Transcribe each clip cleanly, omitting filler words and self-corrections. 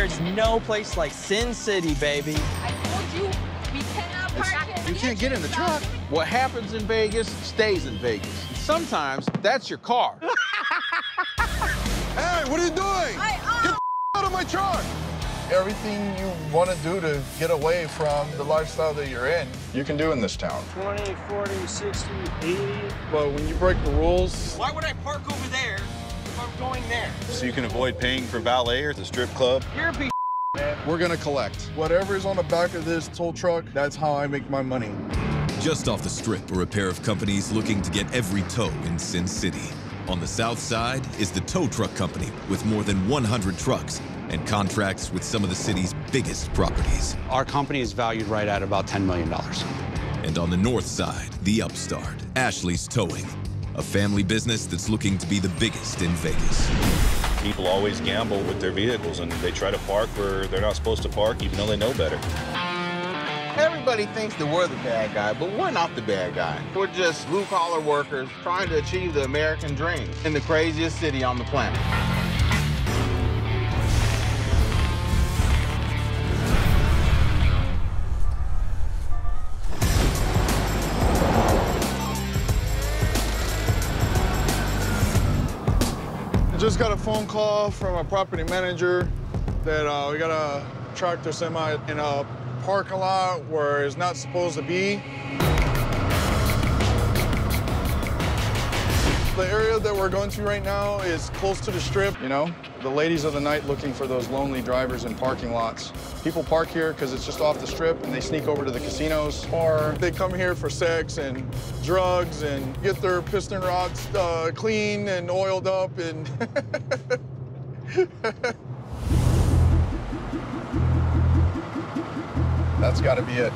There's no place like Sin City, baby. I told you, we cannot park here. You can't get in the truck. What happens in Vegas stays in Vegas. Sometimes that's your car. Hey, what are you doing? Get the out of my truck! Everything you want to do to get away from the lifestyle that you're in, you can do in this town. 20, 40, 60, 80. But when you break the rules... Why would I park over there if I'm going there? So you can avoid paying for valet or the strip club. You're a piece of man. We're gonna collect. Whatever's on the back of this tow truck, that's how I make my money. Just off the strip are a pair of companies looking to get every tow in Sin City. On the south side is the tow truck company with more than 100 trucks and contracts with some of the city's biggest properties. Our company is valued right at about $10 million. And on the north side, the upstart, Ashley's Towing, a family business that's looking to be the biggest in Vegas. People always gamble with their vehicles, and they try to park where they're not supposed to park, even though they know better. Everybody thinks that we're the bad guy, but we're not the bad guy. We're just blue-collar workers trying to achieve the American dream in the craziest city on the planet. I just got a phone call from a property manager that we got a tractor semi in a parking lot where it's not supposed to be. The area that we're going to right now is close to the strip, you know? The ladies of the night looking for those lonely drivers in parking lots. People park here because it's just off the strip and they sneak over to the casinos, or they come here for sex and drugs and get their piston rods clean and oiled up and... That's got to be it.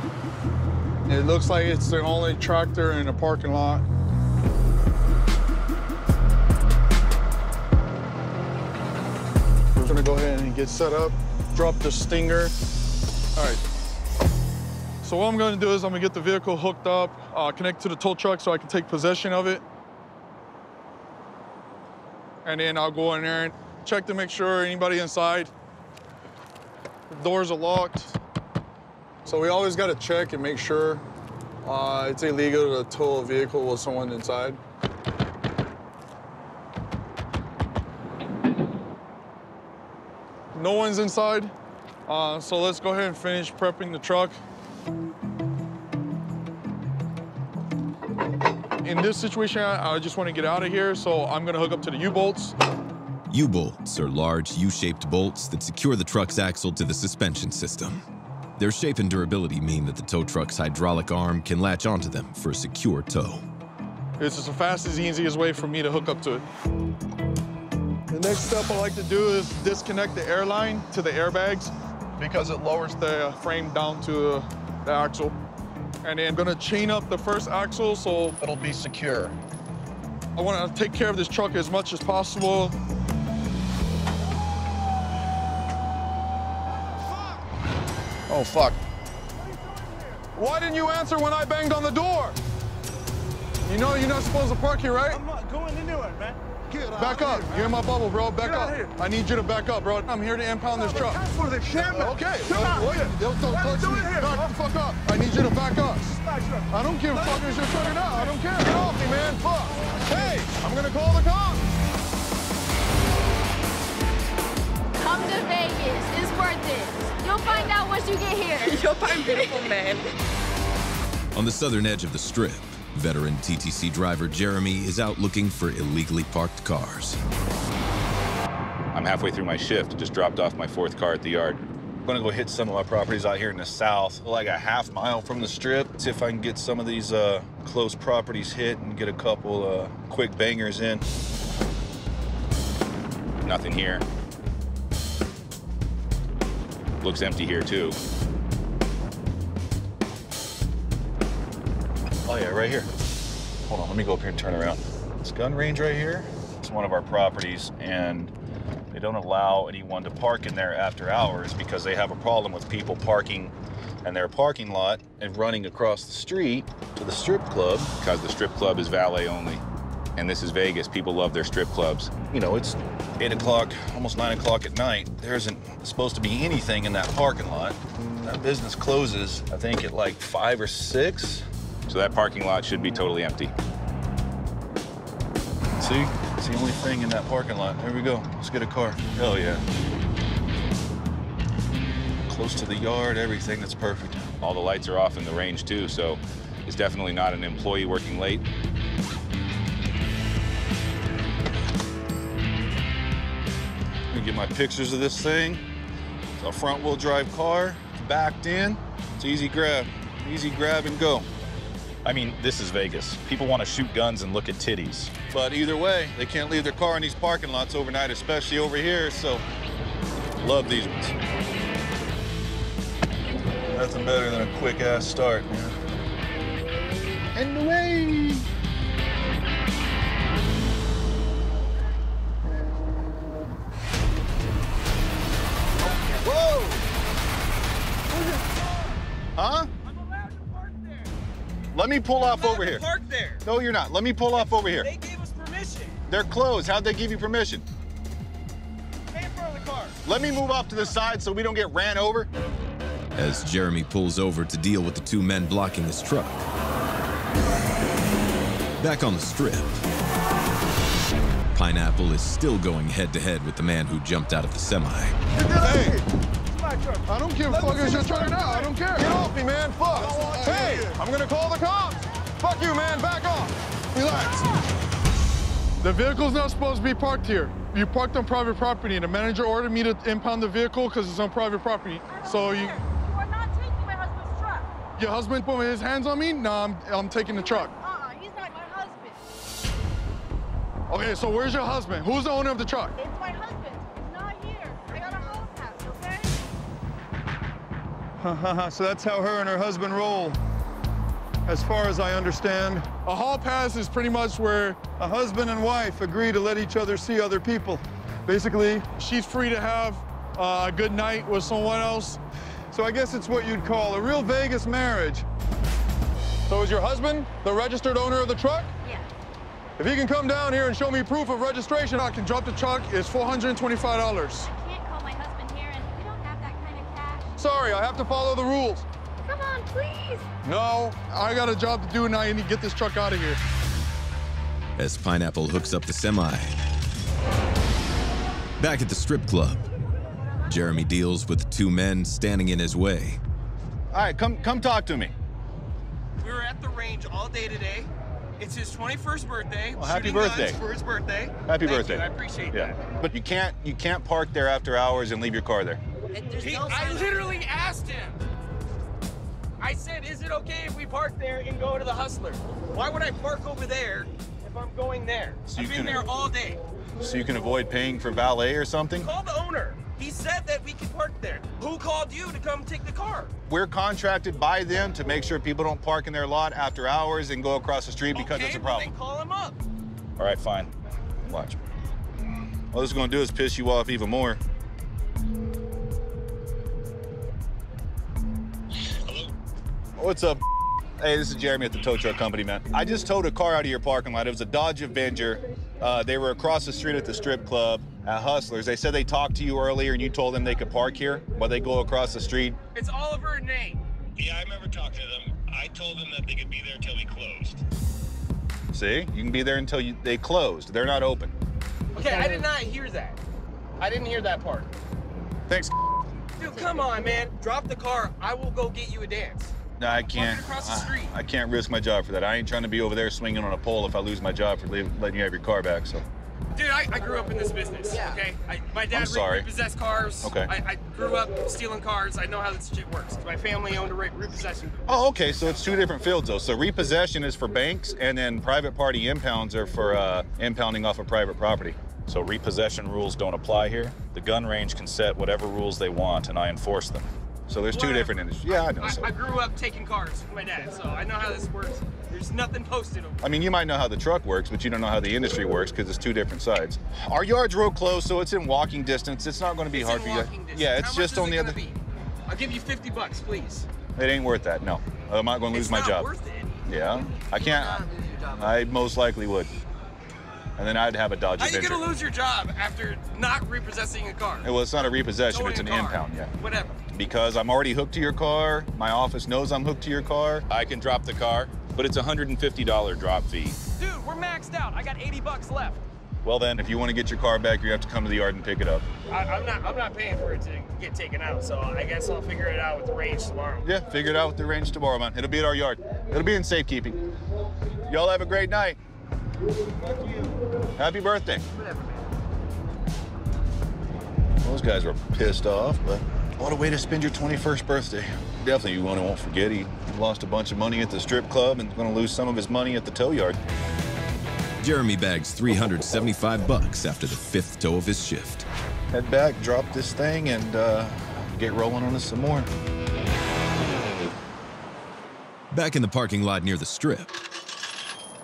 It looks like it's the only tractor in a parking lot. We're gonna go ahead and get set up, drop the stinger. All right. So what I'm gonna do is I'm gonna get the vehicle hooked up, connect to the tow truck so I can take possession of it. And then I'll go in there and check to make sure anybody inside. The doors are locked. So we always got to check and make sure it's illegal to tow a vehicle with someone inside. No one's inside, so let's go ahead and finish prepping the truck. In this situation, I just want to get out of here, so I'm going to hook up to the U-bolts. U-bolts are large U-shaped bolts that secure the truck's axle to the suspension system. Their shape and durability mean that the tow truck's hydraulic arm can latch onto them for a secure tow. This is the fastest, easiest way for me to hook up to it. The next step I like to do is disconnect the air line to the airbags because it lowers the frame down to the axle. And then I'm gonna chain up the first axle so it'll be secure. I wanna take care of this truck as much as possible. Oh, fuck. Why didn't you answer when I banged on the door? You know you're not supposed to park here, right? I'm not going anywhere, man. Back up. You're in my bubble, bro. Back up. I need you to back up, bro. I'm here to impound this truck. For the shit, man. Okay. Wait. Don't touch me. Back the fuck up. I need you to back up. I don't give a fuck if you're truck or not. I don't care. Get off me, man. Fuck. Hey, I'm gonna call the cops. Come to Vegas. It's worth it. You'll find out once you get here. You'll find beautiful men. On the southern edge of the strip, veteran TTC driver Jeremy is out looking for illegally parked cars. I'm halfway through my shift, just dropped off my 4th car at the yard. I'm gonna go hit some of my properties out here in the south, like a half mile from the strip. See if I can get some of these close properties hit and get a couple quick bangers in. Nothing here. Looks empty here too. Oh yeah, right here. Hold on, let me go up here and turn around. This gun range right here, it's one of our properties, and they don't allow anyone to park in there after hours because they have a problem with people parking in their parking lot and running across the street to the strip club because the strip club is valet only. And this is Vegas. People love their strip clubs. You know, it's 8 o'clock, almost 9 o'clock at night. There isn't supposed to be anything in that parking lot. That business closes, I think, at like 5 or 6. So that parking lot should be totally empty. See? It's the only thing in that parking lot. There we go. Let's get a car. Hell yeah. Close to the yard, everything, that's perfect. All the lights are off in the range too, so it's definitely not an employee working late. I'm gonna get my pictures of this thing. It's a front-wheel drive car, it's backed in. It's easy grab and go. I mean, this is Vegas. People want to shoot guns and look at titties. But either way, they can't leave their car in these parking lots overnight, especially over here, so love these ones. Nothing better than a quick-ass start, man. And away! Whoa! Huh? I'm allowed to park there. Let me pull off over here. Park there. No, you're not. Let me pull off over here. They gave us permission. They're closed. How'd they give you permission? Stay in front of the car. Let me move off to the side so we don't get ran over. As Jeremy pulls over to deal with the two men blocking his truck. Back on the strip, Pineapple is still going head-to-head with the man who jumped out of the semi. Hey! I don't give a fuck if you're trying out. I don't care. Get off me, man. Fuck. Hey, I'm gonna call the cops. Fuck you, man. Back off. Relax. The vehicle's not supposed to be parked here. You parked on private property, and the manager ordered me to impound the vehicle because it's on private property. So you... You are not taking my husband's truck. Your husband put his hands on me? No, I'm taking the truck. He's not my husband. Okay, so where's your husband? Who's the owner of the truck? It's my husband. He's not here. I got a hall pass, okay? So that's how her and her husband roll. As far as I understand, A hall pass is pretty much where a husband and wife agree to let each other see other people. Basically, she's free to have a good night with someone else. so I guess it's what you'd call a real Vegas marriage. So is your husband the registered owner of the truck? Yeah. If he can come down here and show me proof of registration, I can drop the truck. It's $425. I can't call my husband here, and we don't have that kind of cash. sorry, I have to follow the rules. Come on, please. No, I got a job to do and I need to get this truck out of here. As Pineapple hooks up the semi. Back at the strip club, Jeremy deals with the two men standing in his way. All right, come talk to me. We were at the range all day today. It's his 21st birthday. Well, happy Shooting birthday. guns for his birthday. Happy Thank birthday. you, I appreciate that. But you can't park there after hours and leave your car there. I literally asked him. I said, is it okay if we park there and go to the Hustler? Why would I park over there if I'm going there? So I've been there all day. So you can avoid paying for valet or something? Call the owner. He said that we could park there. Who called you to come take the car? We're contracted by them to make sure people don't park in their lot after hours and go across the street because it's a problem. Then call him up. All right, fine. Watch. All this is gonna do is piss you off even more. Hello? What's up? Hey, this is Jeremy at the tow truck company, man. I just towed a car out of your parking lot. It was a Dodge Avenger. They were across the street at the strip club at Hustlers. They said they talked to you earlier and you told them they could park here while they go across the street. It's Oliver and Nate. Yeah, I remember talking to them. I told them that they could be there until we closed. See? You can be there until they closed. They're not open. Okay, I did not hear that. I didn't hear that part. Thanks. Dude, come on, man. Drop the car. I will go get you a dance. No, I can't. Across the street. I can't risk my job for that. I ain't trying to be over there swinging on a pole if I lose my job for letting you have your car back, so. Dude, I grew up in this business, okay? My dad repossessed cars. Okay. I grew up stealing cars. I know how this shit works. My family owned a repossession. Oh, okay, so it's two different fields, though. So repossession is for banks, and then private party impounds are for impounding off of private property. So repossession rules don't apply here. The gun range can set whatever rules they want, and I enforce them. So there's two different industries. Yeah, I know. I grew up taking cars with my dad, so I know how this works. There's nothing posted over. I mean, you might know how the truck works, but you don't know how the industry works because it's two different sides. Our yard's real close, so it's in walking distance. It's not going to be hard for you. Yeah, it's just on the other. I'll give you $50, please. It ain't worth that. No, I'm not going to lose my job. It's not worth it. Yeah, I can't. I most likely would. and then I'd have a Dodge Adventure. How are you gonna lose your job after not repossessing a car? Well, it's not a repossession, it's an impound, yeah. Whatever. Because I'm already hooked to your car, my office knows I'm hooked to your car, I can drop the car, but it's a $150 drop fee. Dude, we're maxed out. I got 80 bucks left. Well then, if you want to get your car back, you have to come to the yard and pick it up. I'm not paying for it to get taken out, so I guess I'll figure it out with the range tomorrow. Yeah, figure it out with the range tomorrow, man. It'll be at our yard. It'll be in safekeeping. Y'all have a great night. Happy birthday. Whatever, man. Those guys were pissed off, but what a way to spend your 21st birthday. Definitely one who won't forget. He lost a bunch of money at the strip club and is gonna lose some of his money at the tow yard. Jeremy bags $375 after the 5th tow of his shift. Head back, drop this thing, and get rolling on us some more. Back in the parking lot near the strip,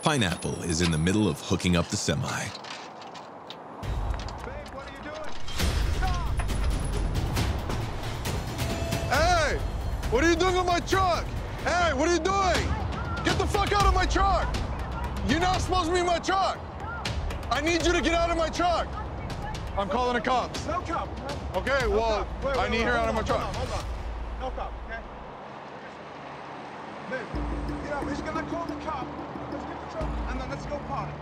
Pineapple is in the middle of hooking up the semi. Babe, what are you doing? Stop! Hey! What are you doing with my truck? Hey, what are you doing? Get the fuck out of my truck! You're not supposed to be in my truck! I need you to get out of my truck! I'm calling the cops. No cop. Okay, well, I need her out of my truck. Hold on. No cop, okay? Babe, get out. He's gonna call the cop. Let's get the truck, and then let's go party.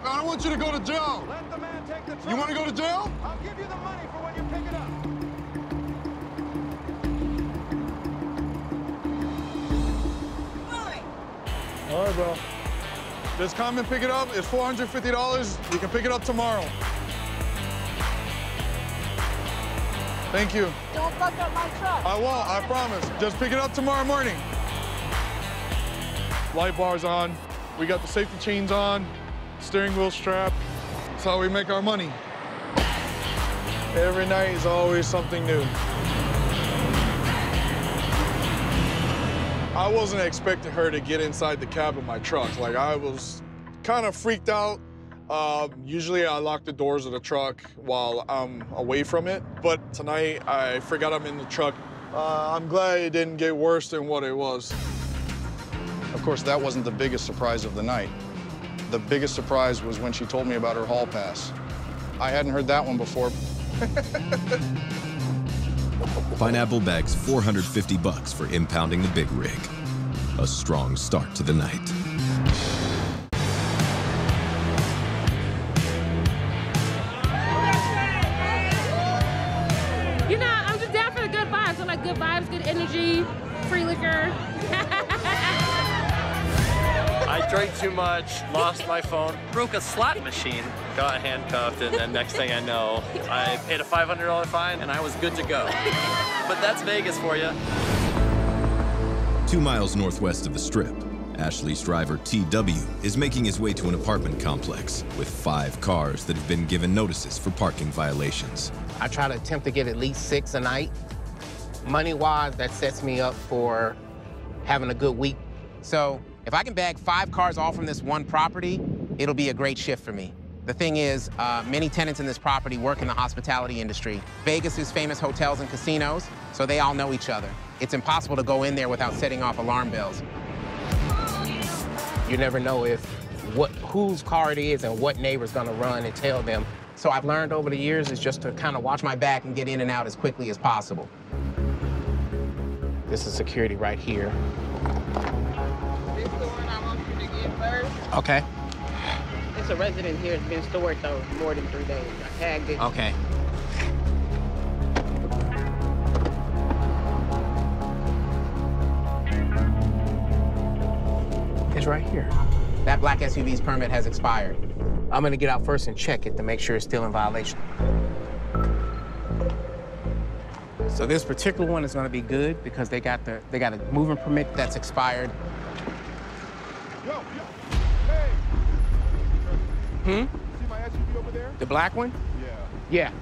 I don't want you to go to jail. Let the man take the truck. You want to go to jail? I'll give you the money for when you pick it up. All right, bro. Just come and pick it up. It's $450. You can pick it up tomorrow. Thank you. Don't fuck up my truck. I won't, I promise. Just pick it up tomorrow morning. Light bars on. We got the safety chains on. Steering wheel strap. That's how we make our money. Every night is always something new. I wasn't expecting her to get inside the cab of my truck. Like, I was kind of freaked out. Usually I lock the doors of the truck while I'm away from it, but tonight I forgot I'm in the truck. I'm glad it didn't get worse than what it was. Of course, that wasn't the biggest surprise of the night. The biggest surprise was when she told me about her hall pass. I hadn't heard that one before. Pineapple bags $450 for impounding the big rig. A strong start to the night. You know, I'm just down for the good vibes. I like good vibes, good energy, free liquor. I drank too much, lost my phone, broke a slot machine, got handcuffed, and then next thing I know, I paid a $500 fine and I was good to go. But that's Vegas for you. 2 miles northwest of the Strip, Ashley's driver, TW, is making his way to an apartment complex with 5 cars that have been given notices for parking violations. I try to attempt to get at least 6 a night. Money-wise, that sets me up for having a good week. So if I can bag 5 cars all from this one property, it'll be a great shift for me. The thing is, many tenants in this property work in the hospitality industry. Vegas is famous hotels and casinos, so they all know each other. It's impossible to go in there without setting off alarm bells. You never know whose car it is and what neighbor's gonna run and tell them. So I've learned over the years is just to kind of watch my back and get in and out as quickly as possible. This is security right here. This the one I want you to get first. Okay. It's a resident here. It's been stored, though, more than 3 days. I tagged it. Okay. It's right here. That black SUV's permit has expired. I'm gonna get out first and check it to make sure it's still in violation. So this particular one is gonna be good because they got a moving permit that's expired. Yo, hey! Hmm? See my SUV over there? The black one? Yeah. Yeah.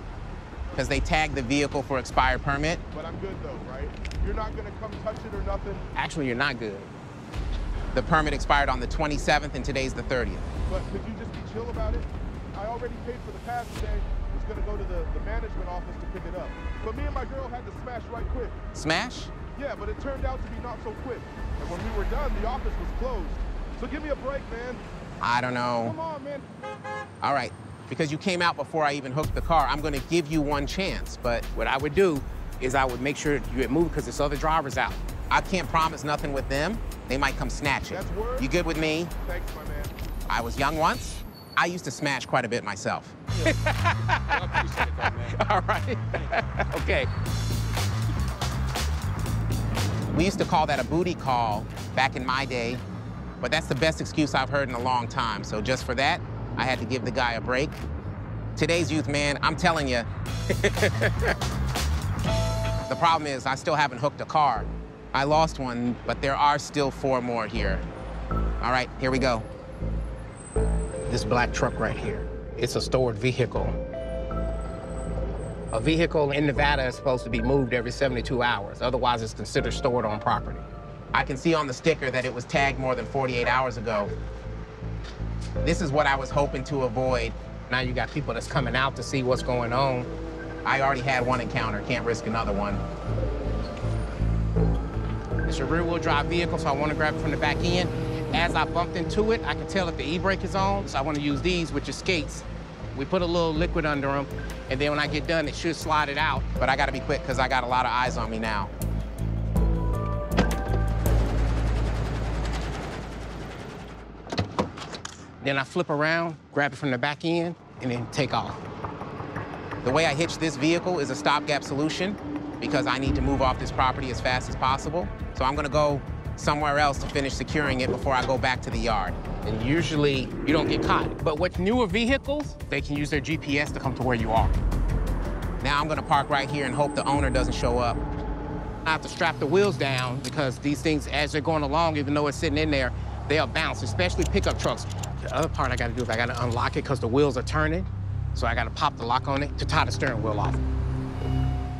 Because they tagged the vehicle for expired permit. But I'm good though, right? You're not gonna come touch it or nothing? Actually, you're not good. The permit expired on the 27th and today's the 30th. But could you just be chill about it? I already paid for the pass today. Was gonna go to the management office to pick it up. But me and my girl had to smash right quick. Smash? Yeah, but it turned out to be not so quick. And when we were done, the office was closed. So give me a break, man. I don't know. Come on, man. All right, because you came out before I even hooked the car, I'm gonna give you one chance, but what I would do is I would make sure you get moved because there's other drivers out. I can't promise nothing with them. They might come snatch it. That's word? You good with me? Thanks, my man. I was young once. I used to smash quite a bit myself. All right, okay. We used to call that a booty call back in my day, but that's the best excuse I've heard in a long time. So just for that, I had to give the guy a break. Today's youth, man, I'm telling you. The problem is I still haven't hooked a car. I lost one, but there are still 4 more here. All right, here we go. This black truck right here, it's a stored vehicle. A vehicle in Nevada is supposed to be moved every 72 hours. Otherwise, it's considered stored on property. I can see on the sticker that it was tagged more than 48 hours ago. This is what I was hoping to avoid. Now you got people that's coming out to see what's going on. I already had one encounter, can't risk another one. It's a rear-wheel drive vehicle, so I want to grab it from the back end. As I bumped into it, I can tell if the e-brake is on, so I want to use these, which is skates. We put a little liquid under them, and then when I get done, it should slide it out. But I got to be quick because I got a lot of eyes on me now. Then I flip around, grab it from the back end, and then take off. The way I hitch this vehicle is a stopgap solution because I need to move off this property as fast as possible. So I'm gonna go somewhere else to finish securing it before I go back to the yard. And usually you don't get caught. But with newer vehicles, they can use their GPS to come to where you are. Now I'm gonna park right here and hope the owner doesn't show up. I have to strap the wheels down because these things, as they're going along, even though it's sitting in there, they'll bounce, especially pickup trucks. The other part I gotta do is I gotta unlock it because the wheels are turning. So I gotta pop the lock on it to tie the steering wheel off.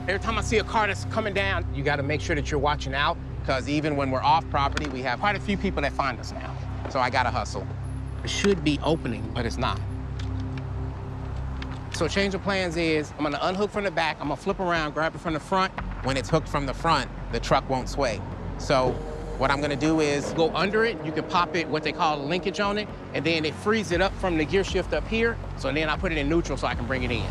Every time I see a car that's coming down, you gotta make sure that you're watching out because even when we're off property, we have quite a few people that find us now. So I gotta hustle. It should be opening, but it's not. So change of plans is I'm gonna unhook from the back, I'm gonna flip around, grab it from the front. When it's hooked from the front, the truck won't sway. So what I'm gonna do is go under it, you can pop it, what they call a linkage on it, and then it frees it up from the gear shift up here. So then I put it in neutral so I can bring it in.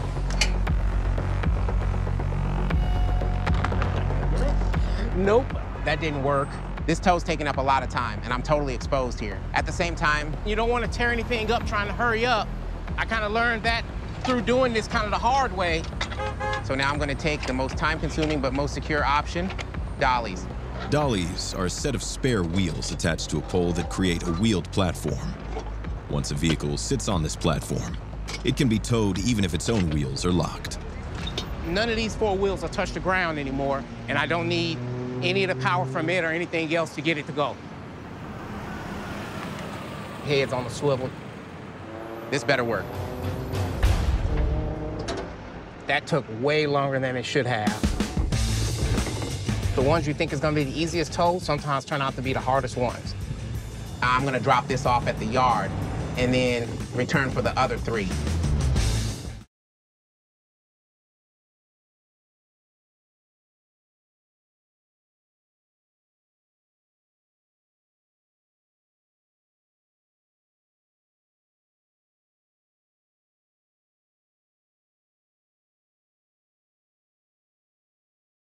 Nope, that didn't work. This tow's taking up a lot of time, and I'm totally exposed here. At the same time, you don't want to tear anything up trying to hurry up. I kind of learned that through doing this kind of the hard way. So now I'm going to take the most time-consuming but most secure option, dollies. Dollies are a set of spare wheels attached to a pole that create a wheeled platform. Once a vehicle sits on this platform, it can be towed even if its own wheels are locked. None of these 4 wheels will touch the ground anymore, and I don't need any of the power from it or anything else to get it to go. Head's on the swivel. This better work. That took way longer than it should have. The ones you think is gonna be the easiest tow sometimes turn out to be the hardest ones. I'm gonna drop this off at the yard and then return for the other 3.